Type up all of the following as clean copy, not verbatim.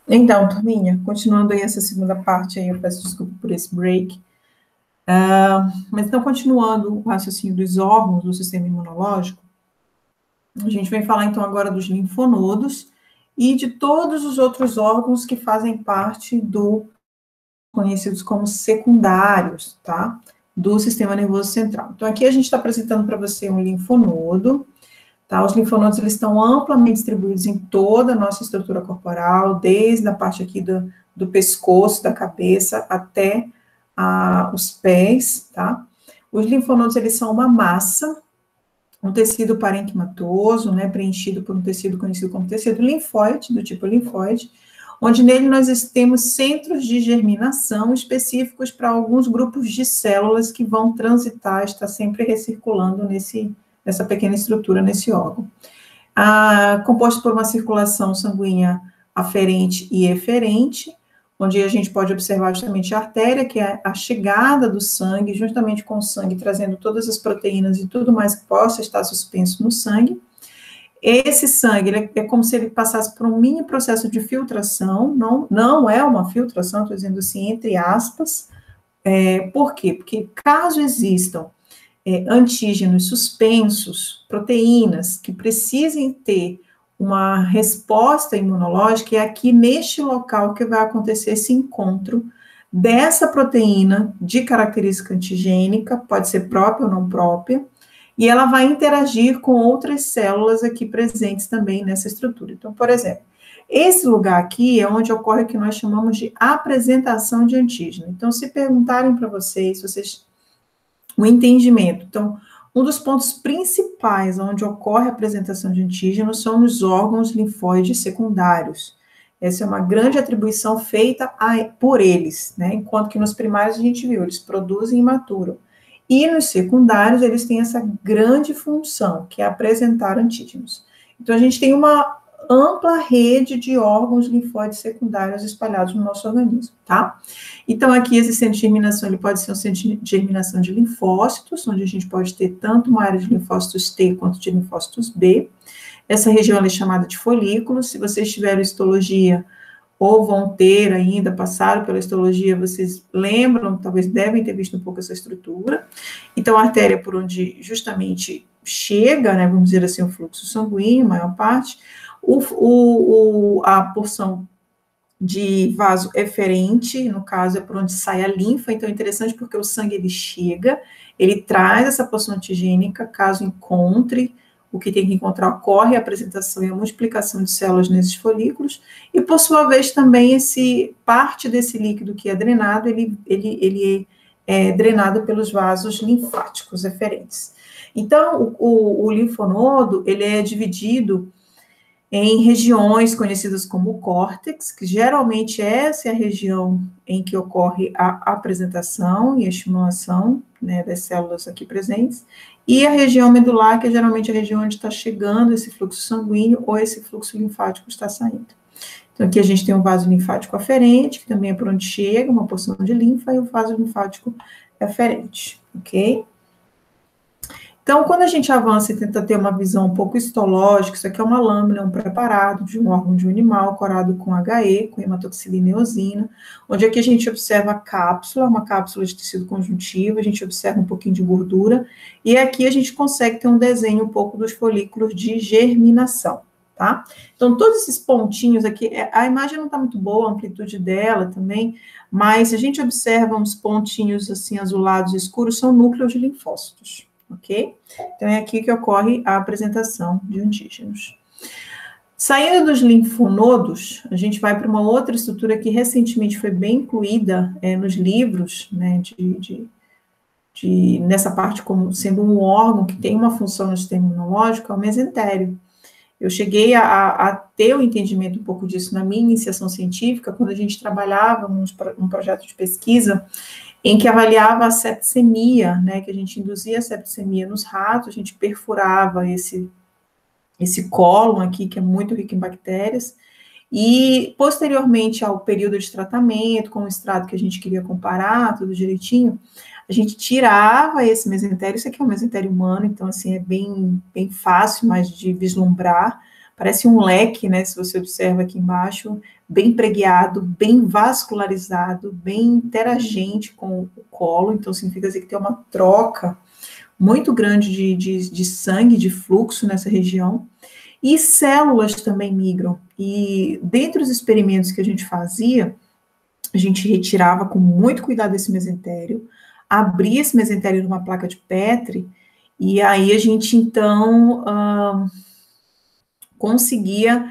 Então, turminha, continuando aí essa segunda parte aí, eu peço desculpa por esse break, mas então, continuando o raciocínio dos órgãos do sistema imunológico, a gente vai falar então agora dos linfonodos e de todos os outros órgãos que fazem parte do, conhecidos como secundários, tá? Do sistema nervoso central. Então, aqui a gente está apresentando para você um linfonodo, tá? Os linfonodos, eles estão amplamente distribuídos em toda a nossa estrutura corporal, desde a parte aqui do pescoço, da cabeça, até os pés, tá? Os linfonodos, eles são uma massa, um tecido parenquimatoso, né, preenchido por um tecido conhecido como tecido linfóide, do tipo linfóide, onde nele nós temos centros de germinação específicos para alguns grupos de células que vão transitar, está sempre recirculando nessa pequena estrutura, nesse órgão. Composto por uma circulação sanguínea aferente e eferente, onde a gente pode observar justamente a artéria, que é a chegada do sangue, juntamente com o sangue, trazendo todas as proteínas e tudo mais que possa estar suspenso no sangue. Esse sangue, ele é como se ele passasse por um mini processo de filtração, não é uma filtração, estou dizendo assim, entre aspas. Por quê? Porque caso existam antígenos suspensos, proteínas, que precisem ter uma resposta imunológica, é aqui neste local que vai acontecer esse encontro dessa proteína de característica antigênica, pode ser própria ou não própria, e ela vai interagir com outras células aqui presentes também nessa estrutura. Então, por exemplo, esse lugar aqui é onde ocorre o que nós chamamos de apresentação de antígeno. Então, se perguntarem para vocês, o entendimento. Então, um dos pontos principais onde ocorre a apresentação de antígenos são nos órgãos linfóides secundários. Essa é uma grande atribuição feita por eles, né? Enquanto que nos primários a gente viu, eles produzem e maturam. E nos secundários, eles têm essa grande função, que é apresentar antígenos. Então, a gente tem uma ampla rede de órgãos linfóides secundários espalhados no nosso organismo, tá? Então, aqui, esse centro de germinação, ele pode ser um centro de germinação de linfócitos, onde a gente pode ter tanto uma área de linfócitos T quanto de linfócitos B. Essa região é chamada de folículos. Se vocês tiveram histologia ou vão ter ainda, passaram pela histologia, vocês lembram, talvez devem ter visto um pouco essa estrutura. Então, a artéria por onde justamente chega, né, vamos dizer assim, o fluxo sanguíneo, a maior parte, a porção de vaso eferente, no caso, é por onde sai a linfa, então é interessante porque o sangue, ele chega, ele traz essa porção antigênica, caso encontre o que tem que encontrar, ocorre a apresentação e a multiplicação de células nesses folículos, e por sua vez também parte desse líquido que é drenado, ele é drenado pelos vasos linfáticos eferentes. Então, o linfonodo, ele é dividido em regiões conhecidas como córtex, que geralmente essa é a região em que ocorre a apresentação e a estimulação, né, das células aqui presentes, e a região medular, que é geralmente a região onde está chegando esse fluxo sanguíneo ou esse fluxo linfático está saindo. Então, aqui a gente tem o vaso linfático aferente, que também é por onde chega uma porção de linfa, e o vaso linfático eferente, ok? Então, quando a gente avança e tenta ter uma visão um pouco histológica, isso aqui é uma lâmina, um preparado de um órgão de um animal, corado com HE, com hematoxilina e eosina, onde aqui a gente observa a cápsula, uma cápsula de tecido conjuntivo, a gente observa um pouquinho de gordura, e aqui a gente consegue ter um desenho um pouco dos folículos de germinação, tá? Então, todos esses pontinhos aqui, a imagem não está muito boa, a amplitude dela também, mas se a gente observa uns pontinhos assim azulados escuros, são núcleos de linfócitos. Ok? Então, é aqui que ocorre a apresentação de antígenos. Saindo dos linfonodos, a gente vai para uma outra estrutura que recentemente foi bem incluída nos livros, né, nessa parte como sendo um órgão que tem uma função no sistema imunológico, é o mesentério. Eu cheguei a ter o entendimento um pouco disso na minha iniciação científica, quando a gente trabalhava num projeto de pesquisa em que avaliava a septicemia, né, que a gente induzia a septicemia nos ratos, a gente perfurava esse cólon aqui, que é muito rico em bactérias, e posteriormente ao período de tratamento, com o extrato que a gente queria comparar, tudo direitinho, a gente tirava esse mesentério, isso aqui é um mesentério humano, então, assim, é bem fácil, mas de vislumbrar, parece um leque, né, se você observa aqui embaixo, bem preguiado, bem vascularizado, bem interagente com o colo, então significa dizer que tem uma troca muito grande de sangue, de fluxo nessa região, e células também migram, e dentre os experimentos que a gente fazia, a gente retirava com muito cuidado esse mesentério, abria esse mesentério numa placa de Petri, e aí a gente, então, conseguia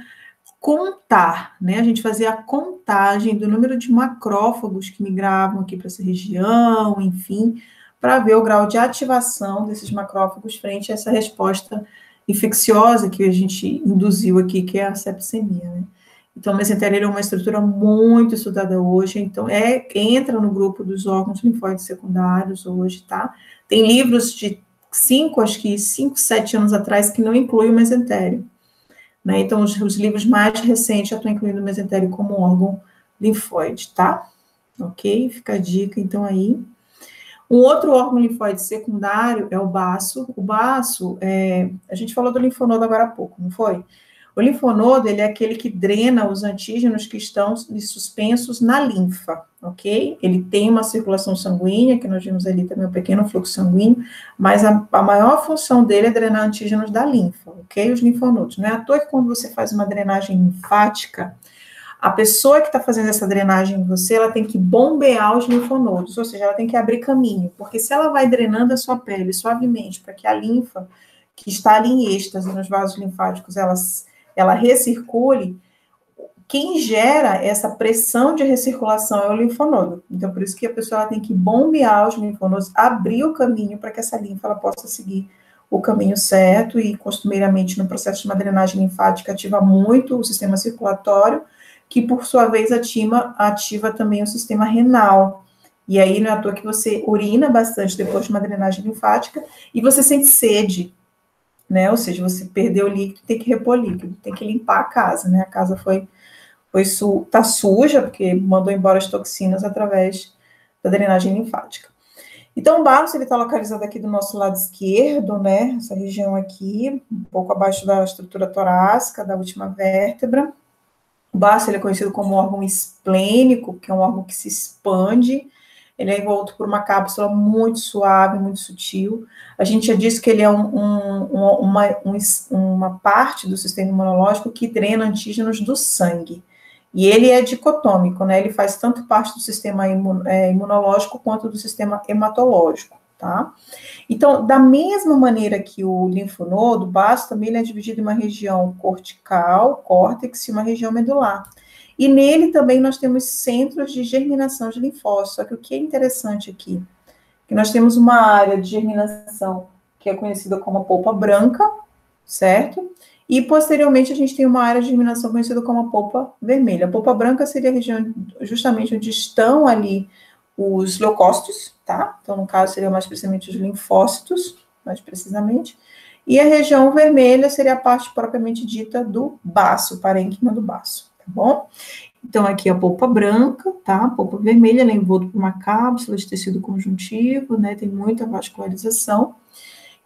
contar, né? A gente fazia a contagem do número de macrófagos que migravam aqui para essa região, enfim, para ver o grau de ativação desses macrófagos frente a essa resposta infecciosa que a gente induziu aqui, que é a sepsemia, né? Então, o mesentério é uma estrutura muito estudada hoje, então entra no grupo dos órgãos linfóides secundários hoje, tá? Tem livros de 5, 7 anos atrás que não incluem o mesentério, né? Então, os livros mais recentes já estão incluindo o mesentério como órgão linfóide, tá? Ok? Fica a dica, então, aí. Um outro órgão linfóide secundário é o baço. O baço, a gente falou do linfonodo agora há pouco, não foi? O linfonodo, ele é aquele que drena os antígenos que estão suspensos na linfa, ok? Ele tem uma circulação sanguínea, que nós vimos ali também um pequeno fluxo sanguíneo, mas a maior função dele é drenar antígenos da linfa, ok? Os linfonodos. Não é à toa que quando você faz uma drenagem linfática, a pessoa que está fazendo essa drenagem em você, ela tem que bombear os linfonodos, ou seja, ela tem que abrir caminho, porque se ela vai drenando a sua pele suavemente para que a linfa, que está ali em êxtase nos vasos linfáticos, ela recircule, quem gera essa pressão de recirculação é o linfonodo. Então, por isso que a pessoa ela tem que bombear os linfonodos, abrir o caminho para que essa linfa ela possa seguir o caminho certo, e costumeiramente no processo de uma drenagem linfática ativa muito o sistema circulatório, que por sua vez ativa também o sistema renal. E aí não é à toa que você urina bastante depois de uma drenagem linfática e você sente sede, né? Ou seja, você perdeu líquido, tem que repor líquido, tem que limpar a casa, né? A casa tá suja, porque mandou embora as toxinas através da drenagem linfática. Então, o baço, ele está localizado aqui do nosso lado esquerdo, né? Essa região aqui, um pouco abaixo da estrutura torácica, da última vértebra. O baço, ele é conhecido como órgão esplênico, que é um órgão que se expande. Ele é envolto por uma cápsula muito suave, muito sutil. A gente já disse que ele é uma parte do sistema imunológico que drena antígenos do sangue. E ele é dicotômico, né? Ele faz tanto parte do sistema imunológico quanto do sistema hematológico, tá? Então, da mesma maneira que o linfonodo, o baço também ele é dividido em uma região cortical, córtex, e uma região medular. E nele também nós temos centros de germinação de linfócitos. Só que o que é interessante aqui, que nós temos uma área de germinação que é conhecida como a polpa branca, certo? E posteriormente a gente tem uma área de germinação conhecida como a polpa vermelha. A polpa branca seria a região justamente onde estão ali os leucócitos, tá? Então, no caso, seriam mais precisamente os linfócitos, mais precisamente. E a região vermelha seria a parte propriamente dita do baço, o parênquima do baço, tá bom? Então, aqui a polpa branca, tá? A polpa vermelha, ela é envolta por uma cápsula de tecido conjuntivo, né? Tem muita vascularização.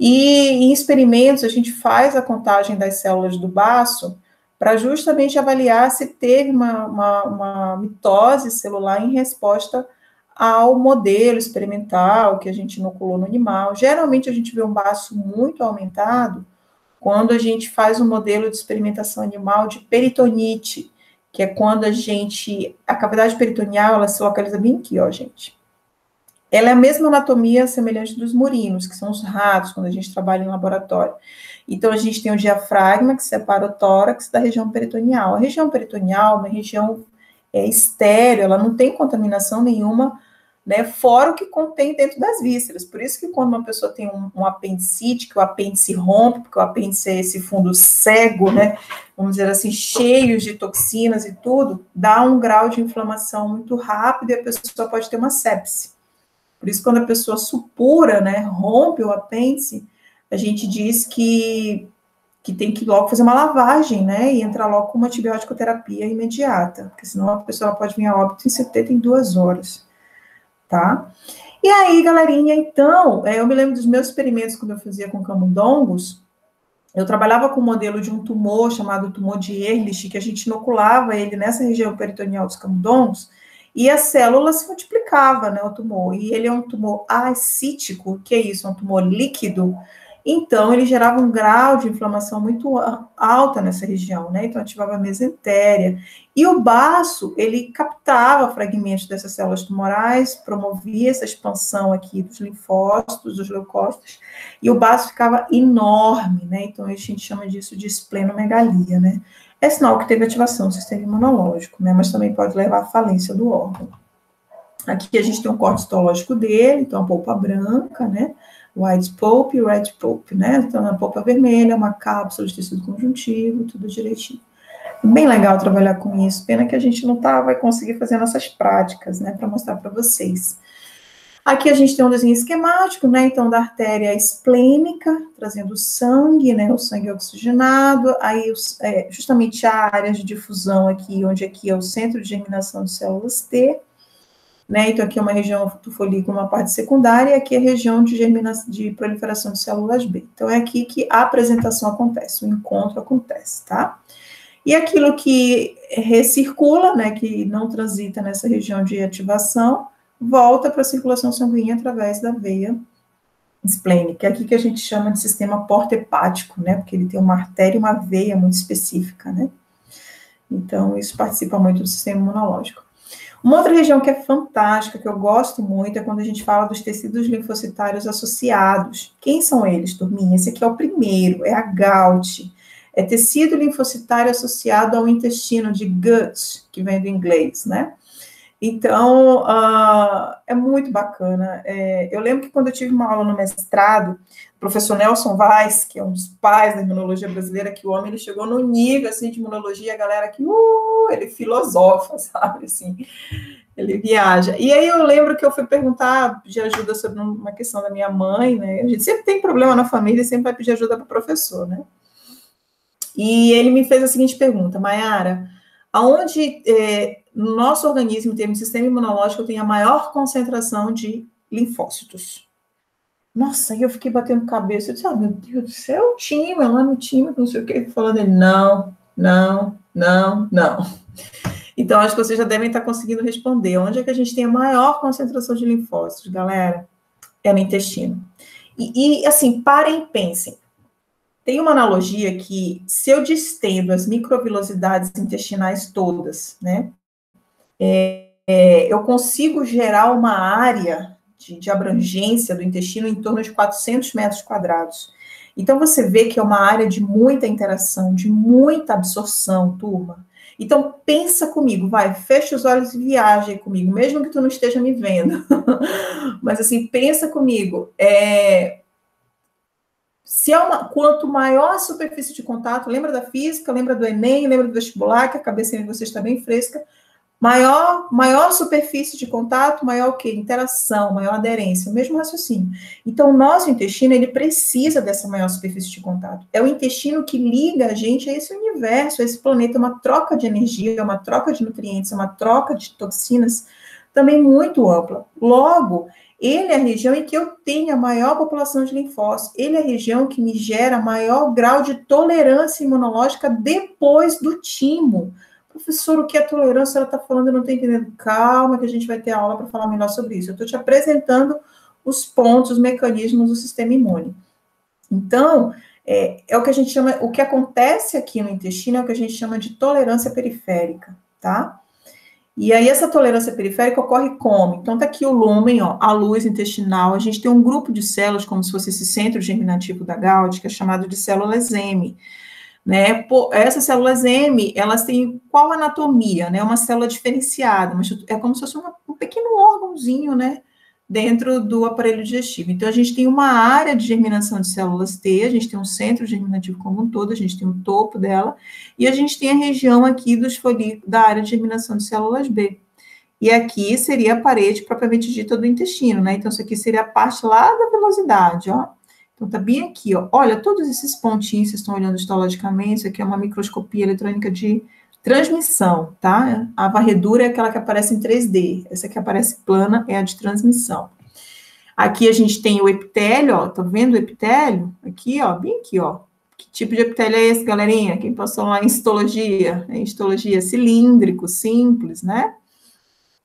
E em experimentos, a gente faz a contagem das células do baço para justamente avaliar se teve uma mitose celular em resposta ao modelo experimental que a gente inoculou no animal. Geralmente, a gente vê um baço muito aumentado quando a gente faz um modelo de experimentação animal de peritonite, que é quando a cavidade peritoneal, ela se localiza bem aqui, ó, gente. Ela é a mesma anatomia semelhante dos murinos, que são os ratos, quando a gente trabalha em laboratório. Então, a gente tem o diafragma, que separa o tórax da região peritoneal. A região peritoneal é uma região estéril, ela não tem contaminação nenhuma, né, fora o que contém dentro das vísceras. Por isso que quando uma pessoa tem um apendicite, que o apêndice rompe, porque o apêndice é esse fundo cego, né, vamos dizer assim, cheio de toxinas e tudo, dá um grau de inflamação muito rápido e a pessoa pode ter uma sepse. Por isso, quando a pessoa supura, né, rompe o apêndice, a gente diz que tem que logo fazer uma lavagem, né, e entrar logo com uma antibiótico terapia imediata, porque senão a pessoa pode vir a óbito em 72 horas, tá? E aí, galerinha, então, eu me lembro dos meus experimentos quando eu fazia com camundongos, Eu trabalhava com um modelo de um tumor chamado tumor de Ehrlich, que a gente inoculava ele nessa região peritoneal dos camundongos, e a célula se multiplicava, né, o tumor. E ele é um tumor ascítico, que é isso, um tumor líquido. Então, ele gerava um grau de inflamação muito alta nessa região, né? Então, ativava a mesentéria. E o baço, ele captava fragmentos dessas células tumorais, promovia essa expansão aqui dos linfócitos, dos leucócitos, e o baço ficava enorme, né? Então, a gente chama disso de esplenomegalia, né? É sinal que teve ativação do sistema imunológico, né? Mas também pode levar à falência do órgão. Aqui a gente tem um corte histológico dele, então a polpa branca, né? White pulp e red pulp, né? Então, a polpa vermelha, uma cápsula de tecido conjuntivo, tudo direitinho. Bem legal trabalhar com isso. Pena que a gente não vai conseguir fazer nossas práticas, né? Para mostrar para vocês. Aqui a gente tem um desenho esquemático, né? Então, da artéria esplênica, trazendo sangue, né? O sangue oxigenado. Aí, justamente a área de difusão aqui, onde aqui é o centro de germinação de células T. Né? Então, aqui é uma região do folículo, uma parte secundária, e aqui é a região de proliferação de células B. Então, é aqui que a apresentação acontece, o encontro acontece, tá? E aquilo que recircula, né, que não transita nessa região de ativação, volta para a circulação sanguínea através da veia esplênica, aqui que a gente chama de sistema porta-hepático, né, porque ele tem uma artéria e uma veia muito específica, né? Então, isso participa muito do sistema imunológico. Uma outra região que é fantástica, que eu gosto muito, é quando a gente fala dos tecidos linfocitários associados. Quem são eles, turminha? Esse aqui é o primeiro, é a GALT. É tecido linfocitário associado ao intestino, de gut, que vem do inglês, né? Então, é muito bacana. Eu lembro que quando eu tive uma aula no mestrado, o professor Nelson Weiss, que é um dos pais da imunologia brasileira, que o homem ele chegou no nível assim, de imunologia, a galera que ele filosofa, sabe, assim, ele viaja. E aí eu lembro que eu fui perguntar, pedir ajuda sobre uma questão da minha mãe, né? A gente sempre tem problema na família e sempre vai pedir ajuda para o professor, né? E ele me fez a seguinte pergunta: Mayara, aonde no nosso organismo, em termos de sistema imunológico, tem a maior concentração de linfócitos? Nossa, aí eu fiquei batendo cabeça, eu disse, meu Deus do céu, o time, lá no time, não sei o que, falando ele, não. Então, acho que vocês já devem estar conseguindo responder. Onde é que a gente tem a maior concentração de linfócitos, galera? É no intestino. E assim, parem e pensem. Tem uma analogia que, se eu distendo as microvilosidades intestinais todas, né, eu consigo gerar uma área de abrangência do intestino em torno de 400 metros quadrados. Então, você vê que é uma área de muita interação, de muita absorção, turma. Então, pensa comigo, vai, fecha os olhos e viaja comigo, mesmo que tu não esteja me vendo. Mas, assim, pensa comigo, quanto maior a superfície de contato, lembra da física, lembra do Enem, lembra do vestibular, que a cabecinha de vocês está bem fresca, maior superfície de contato, maior o quê? Interação, maior aderência, o mesmo raciocínio. Então, o nosso intestino, ele precisa dessa maior superfície de contato. É o intestino que liga a gente a esse universo, a esse planeta, uma troca de energia, uma troca de nutrientes, uma troca de toxinas, também muito ampla. Logo, ele é a região em que eu tenho a maior população de linfócitos. Ele é a região que me gera maior grau de tolerância imunológica depois do timo. Professor, o que é tolerância? Ela está falando, eu não estou entendendo. Calma, que a gente vai ter aula para falar melhor sobre isso. Eu estou te apresentando os pontos, os mecanismos do sistema imune. Então, é o que a gente chama, o que acontece aqui no intestino é o que a gente chama de tolerância periférica, tá? E aí, essa tolerância periférica ocorre como? Então, tá aqui o lúmen, ó, a luz intestinal. A gente tem um grupo de células, como se fosse esse centro germinativo da Gauss, que é chamado de células M. Né? Essas células M, elas têm qual anatomia? Né? Uma célula diferenciada, mas é como se fosse um pequeno órgãozinho, né? Dentro do aparelho digestivo. Então, a gente tem uma área de germinação de células T, a gente tem um centro germinativo como um todo, a gente tem o topo dela, e a gente tem a região aqui dos folículos, da área de germinação de células B. E aqui seria a parede propriamente dita do intestino, né? Então, isso aqui seria a parte lá da velocidade, ó. Então, tá bem aqui, ó. Olha, todos esses pontinhos, vocês estão olhando histologicamente, isso aqui é uma microscopia eletrônica de transmissão, tá? A varredura é aquela que aparece em 3D. Essa que aparece plana é a de transmissão. Aqui a gente tem o epitélio, ó. Tá vendo o epitélio? Aqui, ó, bem aqui, ó. Que Tipo de epitélio é esse, galerinha? Quem passou lá em histologia? Em histologia cilíndrico, simples, né?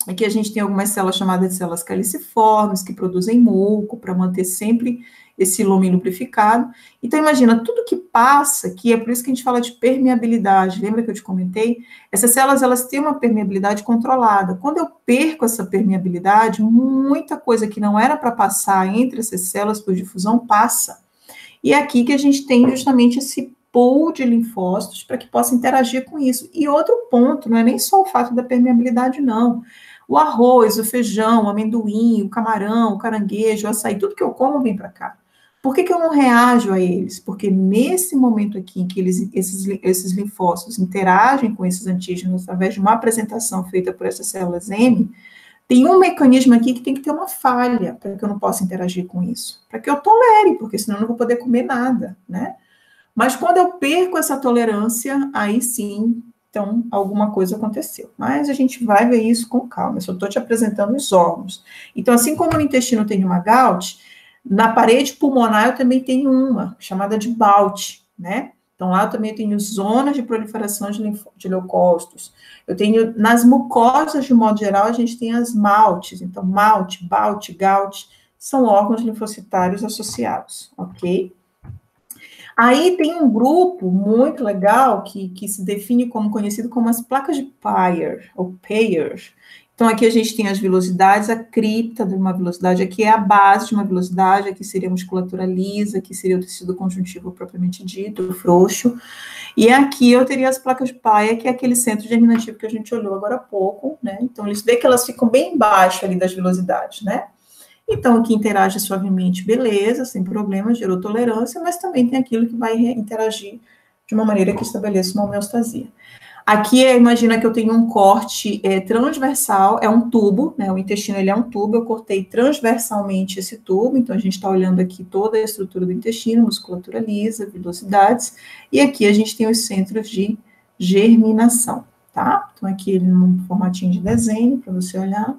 Aqui a gente tem algumas células chamadas de células caliciformes, que produzem muco para manter sempre esse lume lubrificado. Então, imagina, tudo que passa, que é por isso que a gente fala de permeabilidade, lembra que eu te comentei? Essas células, elas têm uma permeabilidade controlada. Quando eu perco essa permeabilidade, muita coisa que não era para passar entre essas células por difusão passa. E é aqui que a gente tem justamente esse pool de linfócitos para que possa interagir com isso. E outro ponto, não é nem só o fato da permeabilidade, não. O arroz, o feijão, o amendoim, o camarão, o caranguejo, o açaí, tudo que eu como vem para cá. Por que eu não reajo a eles? Porque nesse momento aqui em que esses linfócitos interagem com esses antígenos através de uma apresentação feita por essas células M, tem um mecanismo aqui que tem que ter uma falha para que eu não possa interagir com isso. Para que eu tolere, porque senão eu não vou poder comer nada, né? Mas quando eu perco essa tolerância, aí sim, então, alguma coisa aconteceu. Mas a gente vai ver isso com calma. Eu só estou te apresentando os órgãos. Então, assim como no intestino tem uma GAUT, na parede pulmonar eu também tenho uma, chamada de BALT, né? Então, lá eu também tenho zonas de proliferação de leucócitos. Eu tenho, nas mucosas, de modo geral, a gente tem as MALTs. Então, MALT, BALT, GAUT, são órgãos linfocitários associados, ok? Aí tem um grupo muito legal que se define como conhecido como as placas de Peyer, ou Peyer. Então, aqui a gente tem as vilosidades, a cripta de uma vilosidade, aqui é a base de uma vilosidade, aqui seria a musculatura lisa, aqui seria o tecido conjuntivo propriamente dito, o frouxo. E aqui eu teria as placas de Peyer, que é aquele centro germinativo que a gente olhou agora há pouco, né? Então, eles vê que elas ficam bem embaixo ali das vilosidades, né? Então, o que interage suavemente, beleza, sem problema, gerou tolerância, mas também tem aquilo que vai interagir de uma maneira que estabeleça uma homeostasia. Aqui, imagina que eu tenho um corte transversal, é um tubo, né, o intestino ele é um tubo, eu cortei transversalmente esse tubo, então a gente está olhando aqui toda a estrutura do intestino, musculatura lisa, vilosidades, e aqui a gente tem os centros de germinação, tá? Então, aqui ele num formatinho de desenho, para você olhar.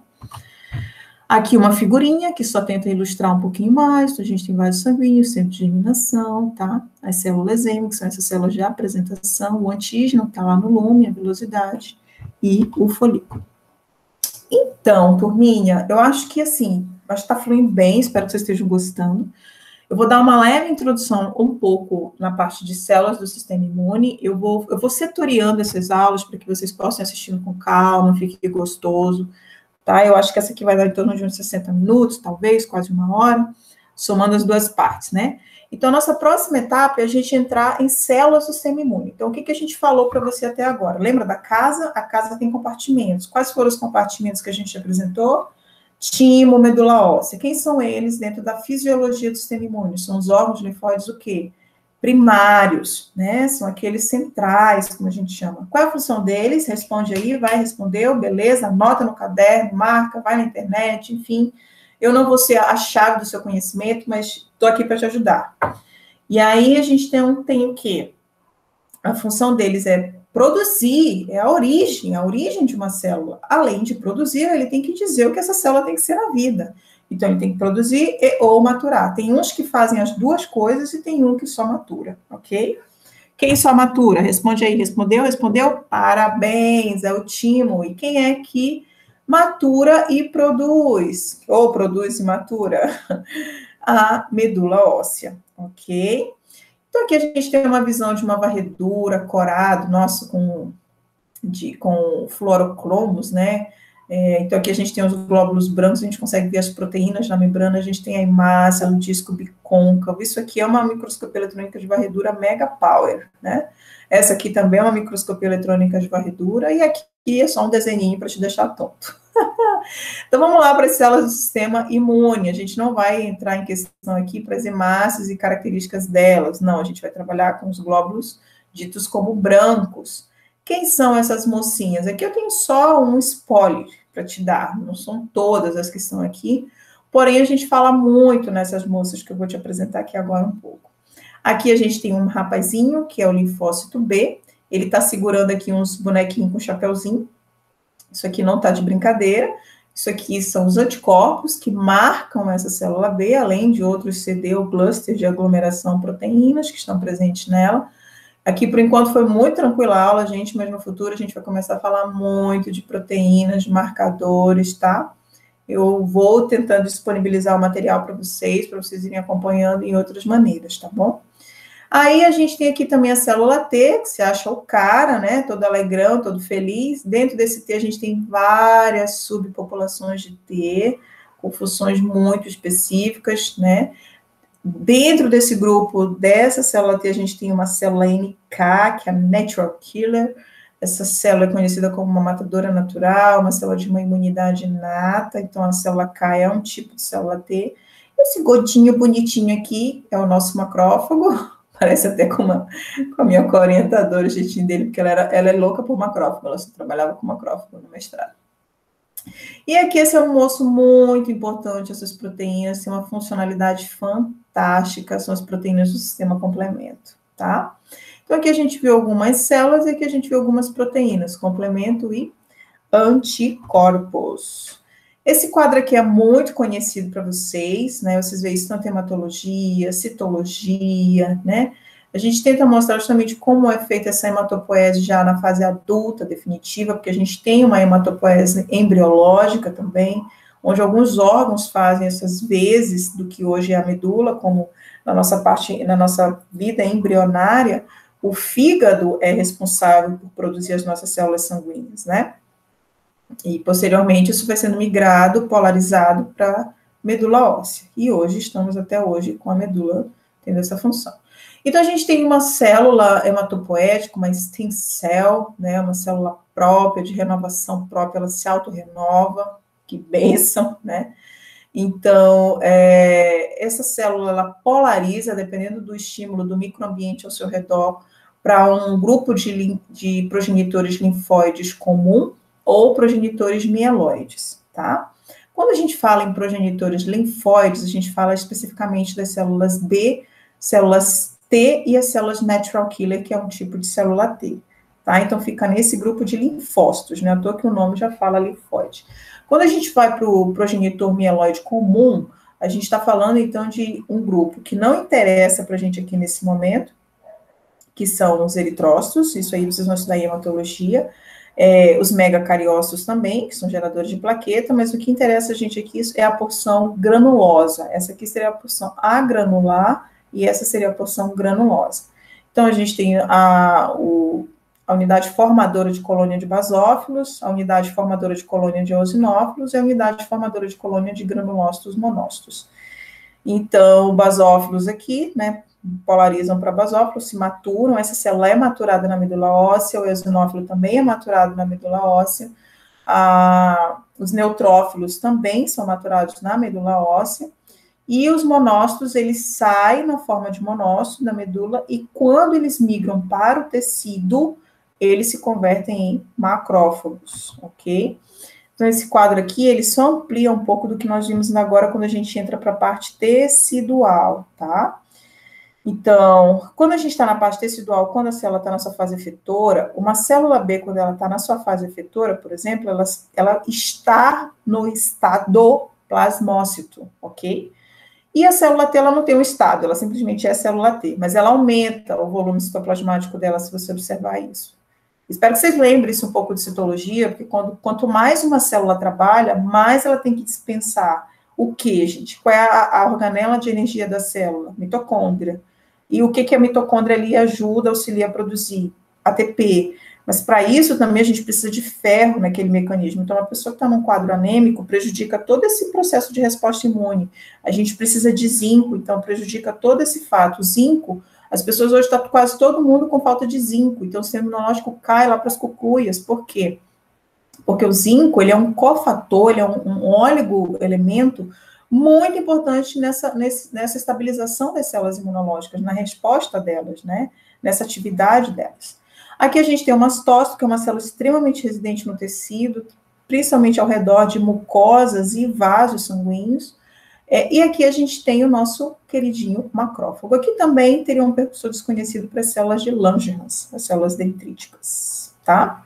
Aqui uma figurinha que só tenta ilustrar um pouquinho mais, então a gente tem vários sanguíneos, centro de germinação, tá? As células M, que são essas células de apresentação, o antígeno está lá no lume, a velocidade, e o folículo. Então, turminha, eu acho que assim, acho que está fluindo bem, espero que vocês estejam gostando. Eu vou dar uma leve introdução um pouco na parte de células do sistema imune, eu vou setoriando essas aulas para que vocês possam ir assistindo com calma, fique gostoso. Tá? Eu acho que essa aqui vai dar em torno de uns 60 minutos, talvez, quase uma hora, somando as duas partes, né? Então, nossa próxima etapa é a gente entrar em células do sistema imune. Então, o que a gente falou para você até agora? Lembra da casa? A casa tem compartimentos. Quais foram os compartimentos que a gente apresentou? Timo, medula óssea. Quem são eles dentro da fisiologia do sistema imune? São os órgãos linfóides o quê? Primários, né? São aqueles centrais, como a gente chama. Qual é a função deles? Responde aí, vai, respondeu, beleza, anota no caderno, marca, vai na internet, enfim. Eu não vou ser a chave do seu conhecimento, mas estou aqui para te ajudar. E aí a gente tem o quê? A função deles é produzir, é a origem de uma célula. Além de produzir, ele tem que dizer o que essa célula tem que ser na vida. Então, ele tem que produzir ou maturar. Tem uns que fazem as duas coisas e tem um que só matura, ok? Quem só matura? Responde aí. Respondeu? Respondeu? Parabéns, é o timo. E quem é que matura e produz? Ou produz e matura? A medula óssea, ok? Então, aqui a gente tem uma visão de uma varredura, corado, nosso, com fluorocromos, né? Então, aqui a gente tem os glóbulos brancos, a gente consegue ver as proteínas na membrana, a gente tem a hemácia, o disco bicôncavo. Isso aqui é uma microscopia eletrônica de varredura mega power, né? Essa aqui também é uma microscopia eletrônica de varredura, e aqui é só um desenhinho para te deixar tonto. Então, vamos lá para as células do sistema imune. A gente não vai entrar em questão aqui para as hemácias e características delas, não. A gente vai trabalhar com os glóbulos ditos como brancos. Quem são essas mocinhas? Aqui eu tenho só um spoiler para te dar, não são todas as que estão aqui, porém a gente fala muito nessas moças que eu vou te apresentar aqui agora um pouco. Aqui a gente tem um rapazinho, que é o linfócito B, ele está segurando aqui uns bonequinhos com chapeuzinho, isso aqui não está de brincadeira, Isso aqui são os anticorpos que marcam essa célula B, além de outros CD ou clusters de aglomeração proteínas que estão presentes nela. Aqui, por enquanto, foi muito tranquila a aula, gente, mas no futuro a gente vai começar a falar muito de proteínas, de marcadores, tá? Eu vou tentando disponibilizar o material para vocês irem acompanhando em outras maneiras, tá bom? Aí a gente tem aqui também a célula T, que você acha o cara, né? Todo alegrão, todo feliz. Dentro desse T a gente tem várias subpopulações de T, com funções muito específicas, né? Dentro desse grupo, dessa célula T, a gente tem uma célula NK, que é a Natural Killer. Essa célula é conhecida como uma matadora natural, uma célula de uma imunidade inata. Então, a célula K é um tipo de célula T. Esse godinho bonitinho aqui é o nosso macrófago. Parece até com a minha co-orientadora, o jeitinho dele, porque ela é louca por macrófago, ela só trabalhava com macrófago no mestrado. E aqui esse é um moço muito importante, essas proteínas têm uma funcionalidade fantástica, são as proteínas do sistema complemento, tá? Então aqui a gente viu algumas células e aqui a gente viu algumas proteínas, complemento e anticorpos. Esse quadro aqui é muito conhecido para vocês, né? Vocês veem isso tanto em hematologia, citologia, né? A gente tenta mostrar justamente como é feita essa hematopoese já na fase adulta definitiva, porque a gente tem uma hematopoese embriológica também, onde alguns órgãos fazem essas vezes do que hoje é a medula, como na nossa vida embrionária, o fígado é responsável por produzir as nossas células sanguíneas, né? E, posteriormente, isso vai sendo migrado, polarizado para medula óssea. E hoje, estamos até hoje com a medula tendo essa função. Então, a gente tem uma célula hematopoética, uma stem cell, né, uma célula própria, de renovação própria, ela se autorrenova, que bênção, né? Então, essa célula, ela polariza, dependendo do estímulo do microambiente ao seu redor, para um grupo de progenitores linfóides comum, ou progenitores mieloides, tá? Quando a gente fala em progenitores linfóides, a gente fala especificamente das células B, células T e as células natural killer, que é um tipo de célula T, tá? Então, fica nesse grupo de linfócitos, né? À toa que o nome já fala linfóide. Quando a gente vai para o progenitor mieloide comum, a gente está falando, então, de um grupo que não interessa para a gente aqui nesse momento, que são os eritrócitos, isso aí vocês vão estudar em hematologia, os megacariócitos também, que são geradores de plaqueta, mas o que interessa a gente aqui é a porção granulosa. Essa aqui seria a porção agranular e essa seria a porção granulosa. Então, a gente tem a unidade formadora de colônia de basófilos, a unidade formadora de colônia de eosinófilos e a unidade formadora de colônia de granulócitos monócitos. Então, basófilos aqui, né, polarizam para basófilos, se maturam, essa célula é maturada na medula óssea, o eosinófilo também é maturado na medula óssea, os neutrófilos também são maturados na medula óssea, e os monócitos, eles saem na forma de monócito da medula, e quando eles migram para o tecido, eles se convertem em macrófagos, ok? Então, esse quadro aqui, ele só amplia um pouco do que nós vimos agora quando a gente entra para a parte tecidual, tá? Então, quando a gente está na parte tecidual, quando a célula está na sua fase efetora, uma célula B, quando ela está na sua fase efetora, por exemplo, ela está no estado plasmócito, ok? E a célula T, ela não tem um estado, ela simplesmente é célula T, mas ela aumenta o volume citoplasmático dela, se você observar isso. Espero que vocês lembrem isso um pouco de citologia, porque quanto mais uma célula trabalha, mais ela tem que dispensar o que, gente? Qual é a organela de energia da célula? Mitocôndria. E o que a mitocôndria ali ajuda, auxilia a produzir? ATP. Mas para isso também a gente precisa de ferro naquele mecanismo. Então, a pessoa que está num quadro anêmico prejudica todo esse processo de resposta imune. A gente precisa de zinco, então prejudica todo esse fato. O zinco, as pessoas hoje estão quase todo mundo com falta de zinco. Então, o sistema imunológico cai lá para as cucuias. Por quê? Porque o zinco, ele é um cofator, ele é um oligoelemento muito importante nessa estabilização das células imunológicas, na resposta delas, né? Nessa atividade delas. Aqui a gente tem o mastócito, que é uma célula extremamente residente no tecido, principalmente ao redor de mucosas e vasos sanguíneos. E aqui a gente tem o nosso queridinho macrófago. Aqui também teria um percussor desconhecido para as células de Langerhans, as células dendríticas, tá?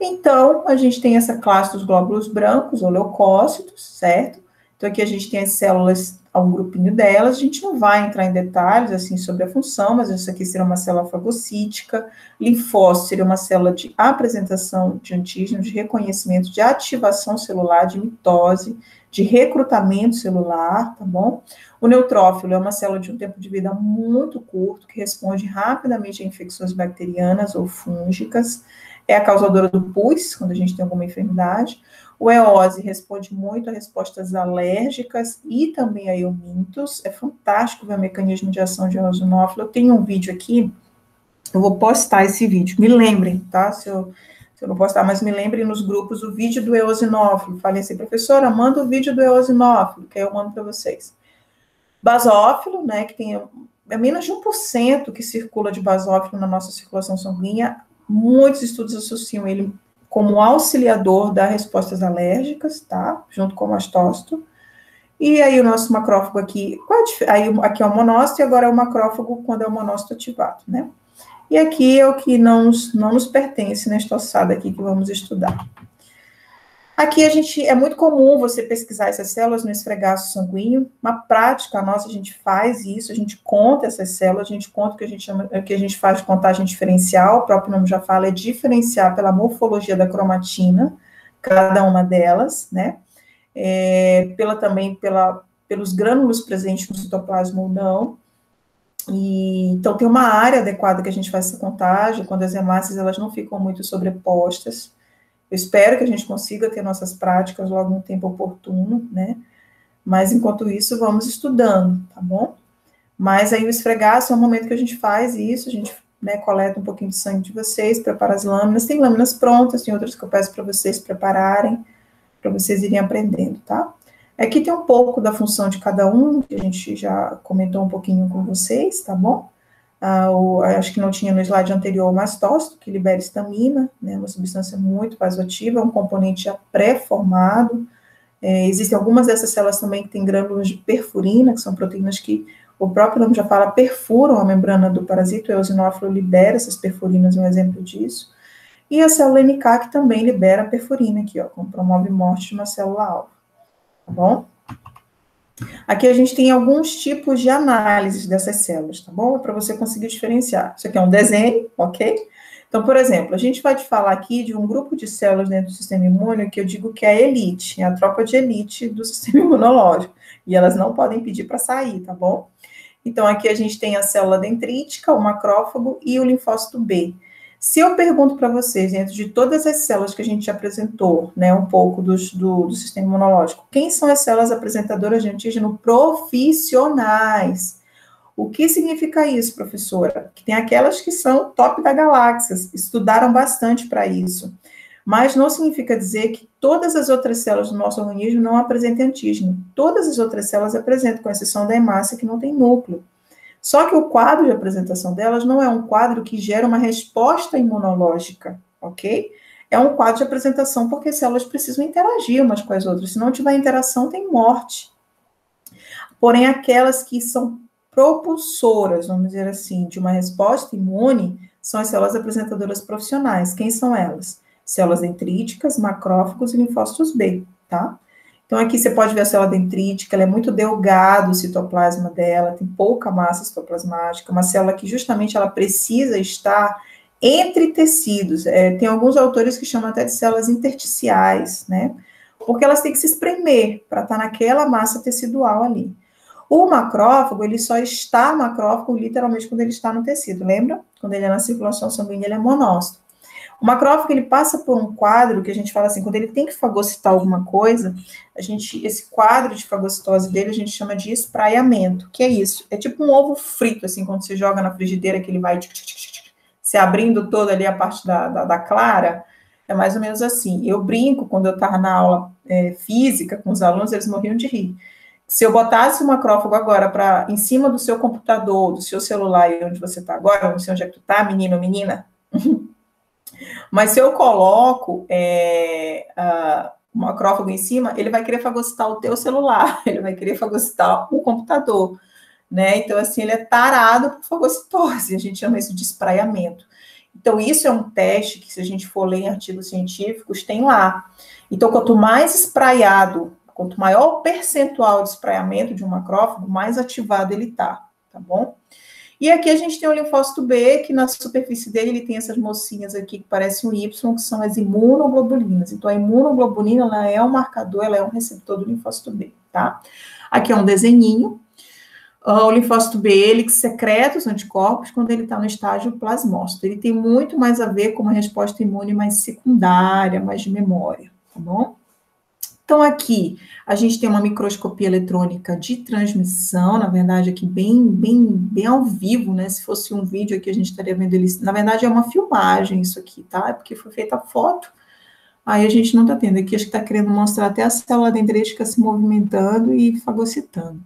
Então, a gente tem essa classe dos glóbulos brancos, ou leucócitos, certo? Então, aqui a gente tem as células, um grupinho delas, a gente não vai entrar em detalhes, assim, sobre a função, mas isso aqui seria uma célula fagocítica, linfócito seria uma célula de apresentação de antígeno, de reconhecimento, de ativação celular, de mitose, de recrutamento celular, tá bom? O neutrófilo é uma célula de um tempo de vida muito curto, que responde rapidamente a infecções bacterianas ou fúngicas, é a causadora do pus, quando a gente tem alguma enfermidade. O eose responde muito a respostas alérgicas e também a eumintos. É fantástico ver o mecanismo de ação de eosinófilo. Eu tenho um vídeo aqui, eu vou postar esse vídeo. Me lembrem, tá? Se eu não postar, mas me lembrem nos grupos o vídeo do eosinófilo. Falei assim, professora, manda o vídeo do eosinófilo, que aí eu mando para vocês. Basófilo, né, que tem menos de 1% que circula de basófilo na nossa circulação sanguínea. Muitos estudos associam ele como auxiliador das respostas alérgicas, tá? Junto com o mastócito. E aí o nosso macrófago aqui, aí aqui é o monócito e agora é o macrófago quando é o monócito ativado, né? E aqui é o que não nos pertence nesta ossada aqui que vamos estudar. Aqui é muito comum você pesquisar essas células no esfregaço sanguíneo. Na prática nossa, a gente faz isso, a gente conta essas células, a gente conta o que a gente chama, o que a gente faz de contagem diferencial, o próprio nome já fala, é diferenciar pela morfologia da cromatina, cada uma delas, né? Também pelos grânulos presentes no citoplasma ou não. Então, tem uma área adequada que a gente faz essa contagem, quando as hemácias elas não ficam muito sobrepostas. Eu espero que a gente consiga ter nossas práticas logo no tempo oportuno, né? Mas, enquanto isso, vamos estudando, tá bom? Mas aí o esfregaço é o momento que a gente faz isso, a gente, né, coleta um pouquinho de sangue de vocês, prepara as lâminas. Tem lâminas prontas, tem outras que eu peço para vocês prepararem, para vocês irem aprendendo, tá? Aqui tem um pouco da função de cada um, que a gente já comentou um pouquinho com vocês, tá bom? Acho que não tinha no slide anterior o mastócito, que libera histamina, né, uma substância muito vasoativa, um componente já pré-formado. Existem algumas dessas células também que têm grânulos de perfurina, que são proteínas que o próprio nome já fala, perfuram a membrana do parasito, o eosinófilo libera essas perfurinas, um exemplo disso. E a célula NK, que também libera a perfurina aqui, ó, como promove morte de uma célula-alvo, tá bom? Aqui a gente tem alguns tipos de análises dessas células, tá bom? Para você conseguir diferenciar. Isso aqui é um desenho, ok? Então, por exemplo, a gente vai te falar aqui de um grupo de células dentro do sistema imune que eu digo que é a elite, é a tropa de elite do sistema imunológico. E elas não podem pedir para sair, tá bom? Então, aqui a gente tem a célula dendrítica, o macrófago e o linfócito B. Se eu pergunto para vocês, dentro de todas as células que a gente apresentou, né, um pouco do sistema imunológico, quem são as células apresentadoras de antígeno profissionais? O que significa isso, professora? Que tem aquelas que são top da galáxia, estudaram bastante para isso. Mas não significa dizer que todas as outras células do nosso organismo não apresentem antígeno. Todas as outras células apresentam, com exceção da hemácia, que não tem núcleo. Só que o quadro de apresentação delas não é um quadro que gera uma resposta imunológica, ok? É um quadro de apresentação porque as células precisam interagir umas com as outras. Se não tiver interação, tem morte. Porém, aquelas que são propulsoras, vamos dizer assim, de uma resposta imune, são as células apresentadoras profissionais. Quem são elas? Células dendríticas, macrófagos e linfócitos B, tá? Então, aqui você pode ver a célula dendrítica, ela é muito delgado o citoplasma dela, tem pouca massa citoplasmática, uma célula que justamente ela precisa estar entre tecidos. Tem alguns autores que chamam até de células intersticiais, né? Porque elas têm que se espremer para estar naquela massa tecidual ali. O macrófago, ele só está macrófago literalmente quando ele está no tecido, lembra? Quando ele é na circulação sanguínea, ele é monócito. O macrófago, ele passa por um quadro que a gente fala assim, quando ele tem que fagocitar alguma coisa, esse quadro de fagocitose dele a gente chama de espraiamento. Que é isso? É tipo um ovo frito, assim, quando você joga na frigideira, que ele vai se abrindo toda ali a parte da clara, é mais ou menos assim. Eu brinco, quando eu estava na aula física com os alunos, eles morriam de rir. Se eu botasse o macrófago agora em cima do seu computador, do seu celular, e onde você está agora, não sei onde é que tu está, menino ou menina, mas se eu coloco o macrófago em cima, ele vai querer fagocitar o teu celular, ele vai querer fagocitar o computador, né? Então, assim, ele é tarado por fagocitose, a gente chama isso de espraiamento. Então, isso é um teste que, se a gente for ler em artigos científicos, tem lá. Então, quanto mais espraiado, quanto maior o percentual de espraiamento de um macrófago, mais ativado ele está, tá bom? E aqui a gente tem o linfócito B, que na superfície dele ele tem essas mocinhas aqui que parecem um Y, que são as imunoglobulinas. Então, a imunoglobulina, ela é um marcador, ela é um receptor do linfócito B, tá? Aqui é um desenhinho. O linfócito B, ele secreta os anticorpos quando ele está no estágio plasmócito. Ele tem muito mais a ver com uma resposta imune mais secundária, mais de memória, tá bom? Então, aqui, a gente tem uma microscopia eletrônica de transmissão, na verdade, aqui bem ao vivo, né? Se fosse um vídeo aqui, a gente estaria vendo ele. Na verdade, é uma filmagem isso aqui, tá? É porque foi feita a foto, aí a gente não tá tendo. Aqui, acho que tá querendo mostrar até a célula dendrítica se movimentando e fagocitando.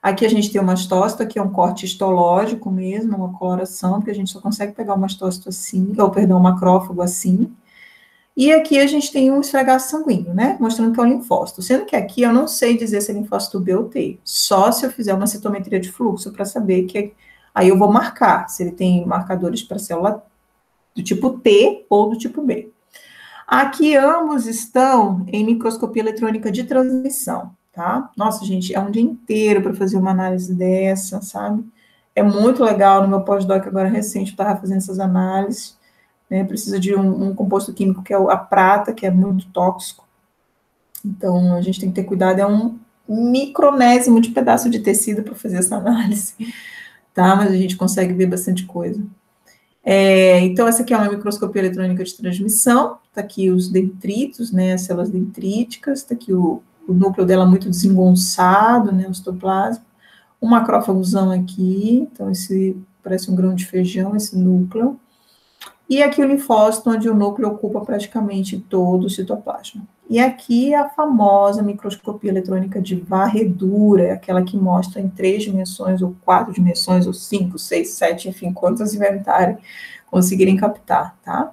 Aqui a gente tem o mastócito, aqui é um corte histológico mesmo, uma coloração, porque a gente só consegue pegar o mastócito assim, ou, perdão, o macrófago assim. E aqui a gente tem um esfregaço sanguíneo, né? Mostrando que é um linfócito. Sendo que aqui eu não sei dizer se é linfócito B ou T. Só se eu fizer uma citometria de fluxo para saber que... Aí eu vou marcar se ele tem marcadores para célula do tipo T ou do tipo B. Aqui ambos estão em microscopia eletrônica de transmissão, tá? Nossa, gente, é um dia inteiro para fazer uma análise dessa, sabe? É muito legal. No meu pós-doc agora recente, eu estava fazendo essas análises. Né, precisa de um composto químico que é a prata, que é muito tóxico. Então, a gente tem que ter cuidado, é um micronésimo de pedaço de tecido para fazer essa análise, tá? Mas a gente consegue ver bastante coisa. Então, essa aqui é uma microscopia eletrônica de transmissão, tá aqui os dendritos, né, as células dendríticas, tá aqui o núcleo dela muito desengonçado, né, o citoplasma, um macrófagozão aqui, então esse parece um grão de feijão, esse núcleo. E aqui o linfócito, onde o núcleo ocupa praticamente todo o citoplasma. E aqui a famosa microscopia eletrônica de varredura, aquela que mostra em 3 dimensões, ou 4 dimensões, ou 5, 6, 7, enfim, quantas inventarem, conseguirem captar, tá?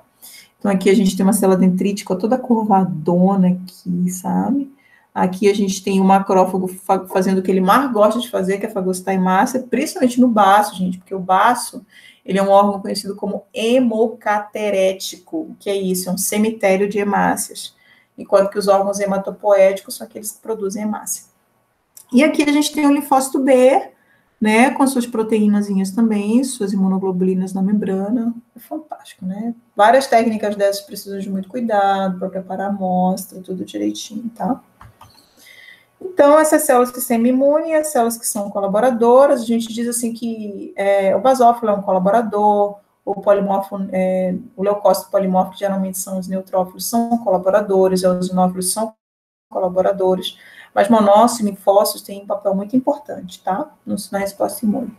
Então, aqui a gente tem uma célula dendrítica toda curvadona aqui, sabe? Aqui a gente tem o macrófago fazendo o que ele mais gosta de fazer, que é fagocitar hemácia, principalmente no baço, gente, porque o baço, ele é um órgão conhecido como hemocaterético, que é isso, é um cemitério de hemácias, enquanto que os órgãos hematopoéticos são aqueles que produzem hemácia. E aqui a gente tem o linfócito B, né, com suas proteínazinhas também, suas imunoglobulinas na membrana, é fantástico, né? Várias técnicas dessas precisam de muito cuidado para preparar a amostra, tudo direitinho, tá? Então, essas células do sistema imune, as células que são colaboradoras, a gente diz assim que o basófilo é um colaborador, o leucócito polimórfico, que geralmente são os neutrófilos, são colaboradores, os eosinófilos são colaboradores, mas monócitos e linfócitos têm um papel muito importante, tá? Na resposta imune.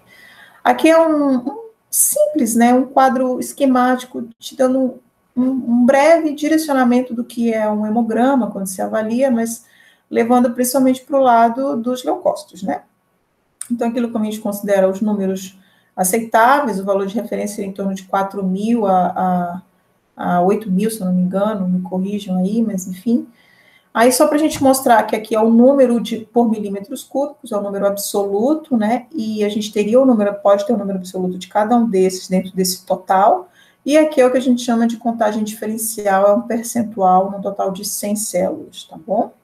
Aqui é um simples, né? Um quadro esquemático, te dando um breve direcionamento do que é um hemograma, quando se avalia, mas levando principalmente para o lado dos leucócitos, né? Então, aquilo que a gente considera os números aceitáveis, o valor de referência é em torno de 4.000 a 8.000, se eu não me engano, me corrijam aí, mas enfim. Aí, só para a gente mostrar que aqui é o número por milímetros cúbicos, é o número absoluto, né? E a gente teria pode ter o número absoluto de cada um desses dentro desse total. E aqui é o que a gente chama de contagem diferencial, é um percentual no total de 100 células, tá bom?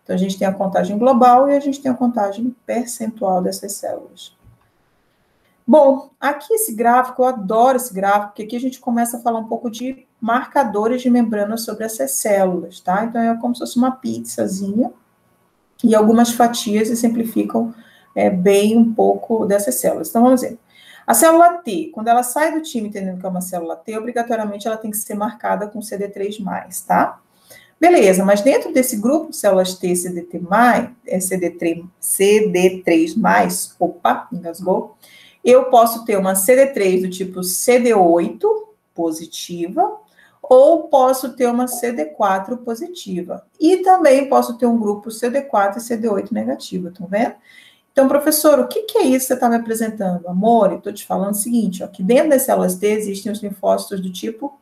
Então, a gente tem a contagem global e a gente tem a contagem percentual dessas células. Bom, aqui esse gráfico, eu adoro esse gráfico, porque aqui a gente começa a falar um pouco de marcadores de membrana sobre essas células, tá? Então, é como se fosse uma pizzazinha e algumas fatias exemplificam bem um pouco dessas células. Então, vamos ver. A célula T, quando ela sai do time entendendo que é uma célula T, obrigatoriamente ela tem que ser marcada com CD3+, tá? Beleza, mas dentro desse grupo de células T, CD3+, opa, engasgou, eu posso ter uma CD3 do tipo CD8 positiva, ou posso ter uma CD4 positiva. E também posso ter um grupo CD4 e CD8 negativo, estão vendo? Então, professor, o que é isso que você está me apresentando? Amor, eu estou te falando o seguinte, ó, que dentro das células T existem os linfócitos do tipo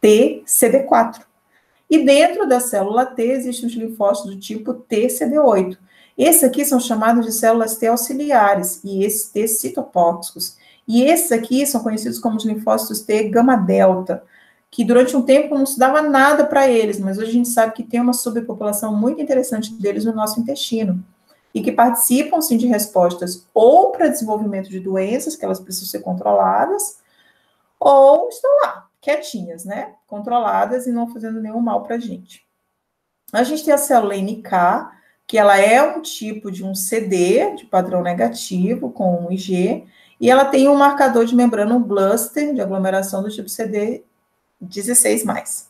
TCD4. E dentro da célula T existem os linfócitos do tipo TCD8. Esses aqui são chamados de células T auxiliares, e esses T citotóxicos. E esses aqui são conhecidos como os linfócitos T gama delta, que durante um tempo não se dava nada para eles, mas hoje a gente sabe que tem uma subpopulação muito interessante deles no nosso intestino, e que participam, sim, de respostas ou para desenvolvimento de doenças, que elas precisam ser controladas, ou estão lá, quietinhas, né? Controladas e não fazendo nenhum mal para a gente. A gente tem a célula NK, que ela é um tipo de um CD, de padrão negativo, com um IG, e ela tem um marcador de membrana, um cluster de aglomeração do tipo CD16+.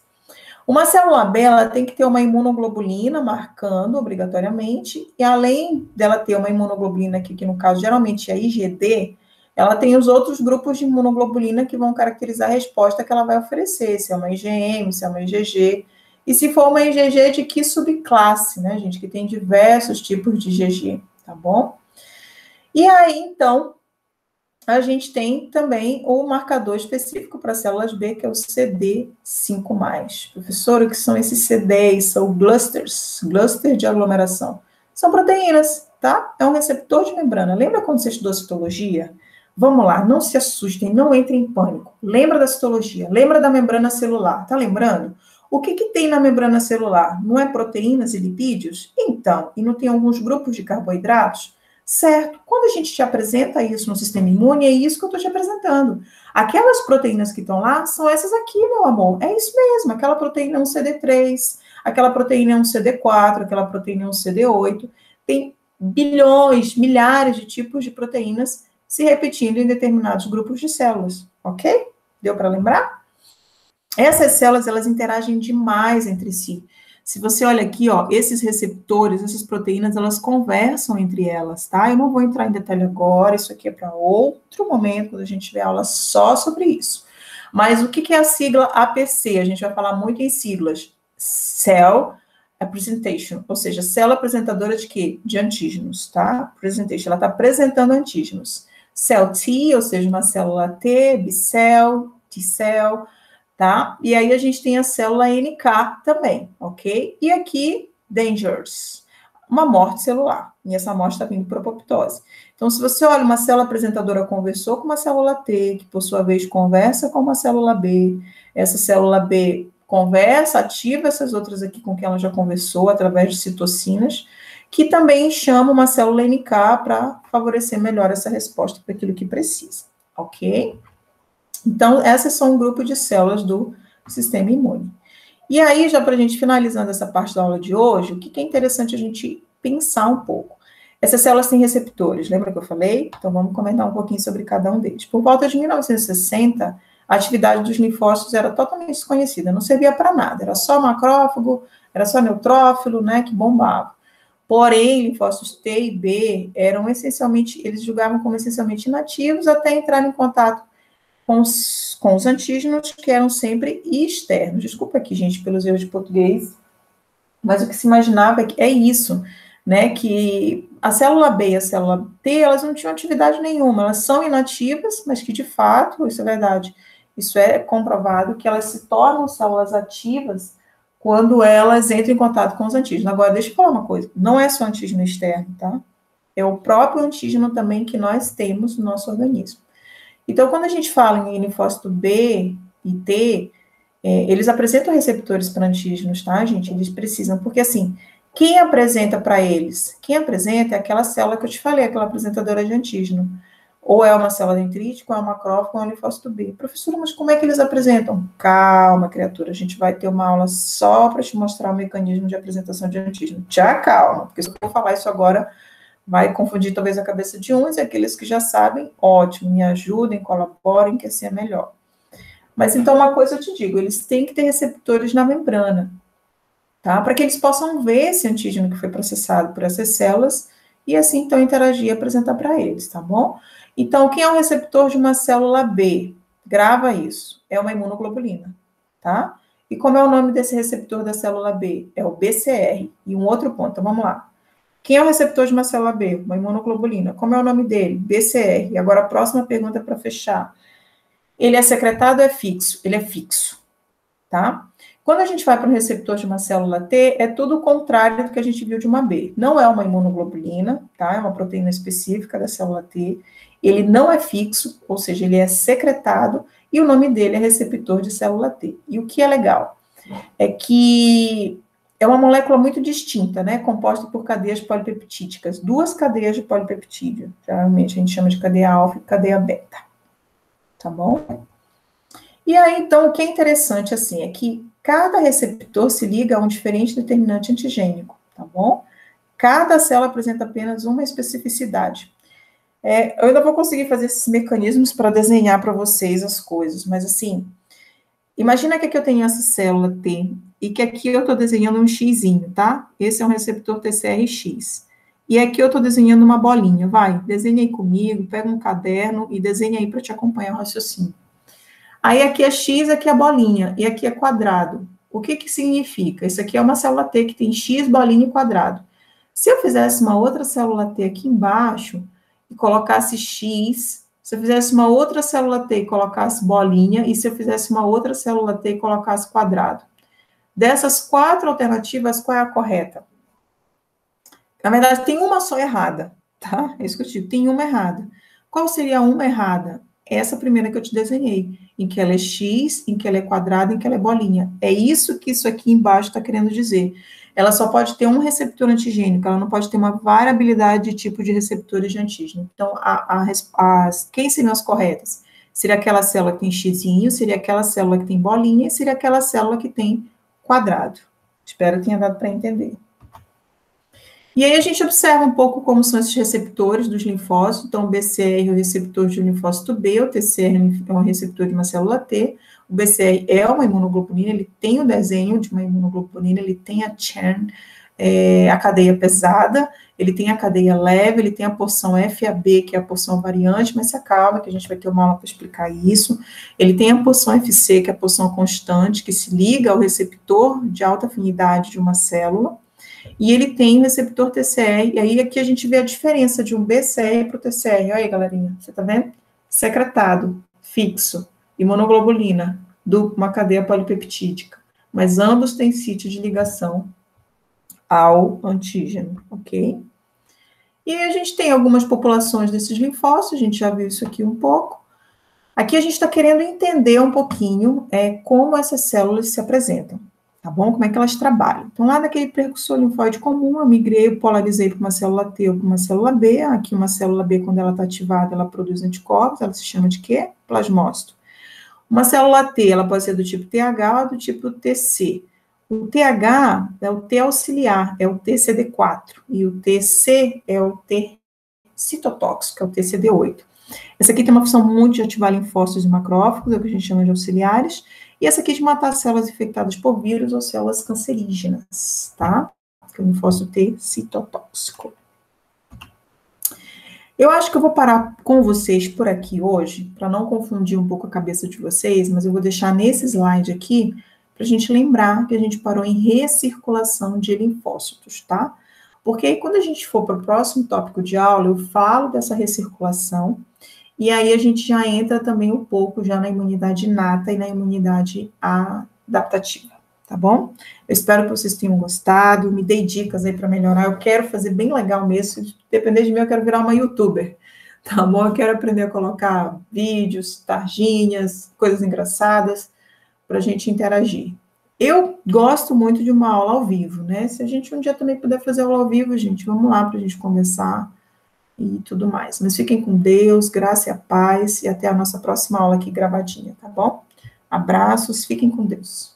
Uma célula B, ela tem que ter uma imunoglobulina marcando obrigatoriamente, e além dela ter uma imunoglobulina aqui, que no caso geralmente é IgD, ela tem os outros grupos de imunoglobulina que vão caracterizar a resposta que ela vai oferecer, se é uma IgM, se é uma IgG, e se for uma IgG de que subclasse, né, gente, que tem diversos tipos de IgG, tá bom? E aí, então, a gente tem também o marcador específico para células B, que é o CD5+. Professor, o que são esses CDs? São cluster de aglomeração. São proteínas, tá? É um receptor de membrana. Lembra quando você estudou citologia? Vamos lá, não se assustem, não entrem em pânico. Lembra da citologia, lembra da membrana celular, tá lembrando? O que tem na membrana celular? Não é proteínas e lipídios? Então, e não tem alguns grupos de carboidratos? Certo. Quando a gente te apresenta isso no sistema imune, é isso que eu estou te apresentando. Aquelas proteínas que estão lá são essas aqui, meu amor. É isso mesmo. Aquela proteína é um CD3, aquela proteína é um CD4, aquela proteína é um CD8. Tem bilhões, milhares de tipos de proteínas se repetindo em determinados grupos de células, ok? Deu para lembrar? Essas células, elas interagem demais entre si. Se você olha aqui, ó, esses receptores, essas proteínas, elas conversam entre elas, tá? Eu não vou entrar em detalhe agora, isso aqui é para outro momento, quando a gente tiver aula só sobre isso. Mas o que é a sigla APC? A gente vai falar muito em siglas. Cell Presentation, ou seja, célula apresentadora de quê? De antígenos, tá? Presentation, ela está apresentando antígenos. Cell T, ou seja, uma célula T, B-cell, T-cell, tá? E aí a gente tem a célula NK também, ok? E aqui, Dangers, uma morte celular. E essa morte está vindo por apoptose. Então, se você olha, uma célula apresentadora conversou com uma célula T, que por sua vez conversa com uma célula B, essa célula B conversa, ativa essas outras aqui com quem ela já conversou, através de citocinas, que também chama uma célula NK para favorecer melhor essa resposta para aquilo que precisa, ok? Então, essas são um grupo de células do sistema imune. E aí, já para a gente finalizando essa parte da aula de hoje, o que é interessante a gente pensar um pouco? Essas células têm receptores, lembra que eu falei? Então, vamos comentar um pouquinho sobre cada um deles. Por volta de 1960, a atividade dos linfócitos era totalmente desconhecida, não servia para nada, era só macrófago, era só neutrófilo, né, que bombava. Porém, linfócitos T e B eram essencialmente, eles julgavam como essencialmente inativos até entrar em contato com os antígenos, que eram sempre externos. Desculpa aqui, gente, pelos erros de português, mas o que se imaginava é isso, né, que a célula B e a célula T, elas não tinham atividade nenhuma, elas são inativas, mas que, de fato, isso é verdade, isso é comprovado, que elas se tornam células ativas quando elas entram em contato com os antígenos. Agora, deixa eu falar uma coisa, não é só antígeno externo, tá? É o próprio antígeno também que nós temos no nosso organismo. Então, quando a gente fala em linfócito B e T, eles apresentam receptores para antígenos, tá, gente? Eles precisam, porque assim, quem apresenta para eles? Quem apresenta é aquela célula que eu te falei, aquela apresentadora de antígeno. Ou é uma célula dendrítica, ou é uma macrófago, ou é um linfócito B. Professora, mas como é que eles apresentam? Calma, criatura, a gente vai ter uma aula só para te mostrar o mecanismo de apresentação de antígeno. Te acalma, porque se eu for falar isso agora, vai confundir talvez a cabeça de uns, e aqueles que já sabem, ótimo, me ajudem, colaborem, que assim é melhor. Mas então, uma coisa eu te digo, eles têm que ter receptores na membrana, tá? Para que eles possam ver esse antígeno que foi processado por essas células e assim, então, interagir e apresentar para eles, tá bom? Então, quem é o receptor de uma célula B? Grava isso, é uma imunoglobulina, tá? E como é o nome desse receptor da célula B? É o BCR. E um outro ponto, então vamos lá. Quem é o receptor de uma célula B? Uma imunoglobulina. Como é o nome dele? BCR. E agora a próxima pergunta para fechar. Ele é secretado ou é fixo? Ele é fixo, tá? Quando a gente vai para o receptor de uma célula T, é tudo o contrário do que a gente viu de uma B. Não é uma imunoglobulina, tá? É uma proteína específica da célula T. Ele não é fixo, ou seja, ele é secretado, e o nome dele é receptor de célula T. E o que é legal é que é uma molécula muito distinta, né? Composta por cadeias polipeptídicas, 2 cadeias de polipeptídeo. Geralmente a gente chama de cadeia alfa e cadeia beta. Tá bom? E aí, então, o que é interessante, assim, é que cada receptor se liga a um diferente determinante antigênico, tá bom? Cada célula apresenta apenas uma especificidade. Eu ainda vou conseguir fazer esses mecanismos para desenhar para vocês as coisas, mas assim, imagina que aqui eu tenho essa célula T e que aqui eu estou desenhando um xizinho, tá? Esse é um receptor TCR-X. E aqui eu estou desenhando uma bolinha, vai, desenha aí comigo, pega um caderno e desenha aí para te acompanhar o raciocínio. Aí aqui é X, aqui é bolinha, e aqui é quadrado. O que que significa? Isso aqui é uma célula T que tem X, bolinha e quadrado. Se eu fizesse uma outra célula T aqui embaixo e colocasse X, se eu fizesse uma outra célula T e colocasse bolinha, e se eu fizesse uma outra célula T e colocasse quadrado. Dessas 4 alternativas, qual é a correta? Na verdade, tem uma só errada, tá? É isso que eu digo, tem uma errada. Qual seria a uma errada? Essa primeira que eu te desenhei, em que ela é X, em que ela é quadrada, em que ela é bolinha. É isso que isso aqui embaixo está querendo dizer. Ela só pode ter um receptor antigênico, ela não pode ter uma variabilidade de tipo de receptores de antígeno. Então, quem seriam as corretas? Seria aquela célula que tem xizinho, seria aquela célula que tem bolinha, e seria aquela célula que tem quadrado. Espero que tenha dado para entender. E aí a gente observa um pouco como são esses receptores dos linfócitos. Então, o BCR é o receptor de um linfócito B, o TCR é um receptor de uma célula T, o BCR é uma imunoglobulina, ele tem o desenho de uma imunoglobulina, ele tem a chain, a cadeia pesada, ele tem a cadeia leve, ele tem a porção FAB, que é a porção variante, mas se acalma, que a gente vai ter uma aula para explicar isso. Ele tem a porção FC, que é a porção constante, que se liga ao receptor de alta afinidade de uma célula. E ele tem o receptor TCR, e aí aqui a gente vê a diferença de um BCR para o TCR. Olha aí, galerinha, você tá vendo? Secretado, fixo, imunoglobulina, uma cadeia polipeptídica. Mas ambos têm sítio de ligação ao antígeno, ok? E aí a gente tem algumas populações desses linfócitos, a gente já viu isso aqui um pouco. Aqui a gente está querendo entender um pouquinho como essas células se apresentam. Tá bom? Como é que elas trabalham? Então, lá naquele precursor linfóide comum, eu migrei, eu polarizei para uma célula T ou para uma célula B. Aqui, uma célula B, quando ela está ativada, ela produz anticorpos, ela se chama de quê? Plasmócito. Uma célula T, ela pode ser do tipo TH ou do tipo TC. O TH é o T auxiliar, é o TCD4, e o TC é o T citotóxico, é o TCD8. Essa aqui tem uma função muito de ativar linfócitos e macrófagos, é o que a gente chama de auxiliares, e essa aqui de matar células infectadas por vírus ou células cancerígenas, tá? Que é o linfócito T citotóxico. Eu acho que eu vou parar com vocês por aqui hoje, para não confundir um pouco a cabeça de vocês, mas eu vou deixar nesse slide aqui, para a gente lembrar que a gente parou em recirculação de linfócitos, tá? Porque aí, quando a gente for para o próximo tópico de aula, eu falo dessa recirculação, e aí a gente já entra também um pouco já na imunidade inata e na imunidade adaptativa, tá bom? Eu espero que vocês tenham gostado, me dei dicas aí para melhorar, eu quero fazer bem legal mesmo, se depender de mim eu quero virar uma youtuber, tá bom? Eu quero aprender a colocar vídeos, tarjinhas, coisas engraçadas, para a gente interagir. Eu gosto muito de uma aula ao vivo, né? Se a gente um dia também puder fazer aula ao vivo, gente, vamos lá para a gente conversar e tudo mais. Mas fiquem com Deus, graça e a paz, e até a nossa próxima aula aqui gravadinha, tá bom? Abraços, fiquem com Deus.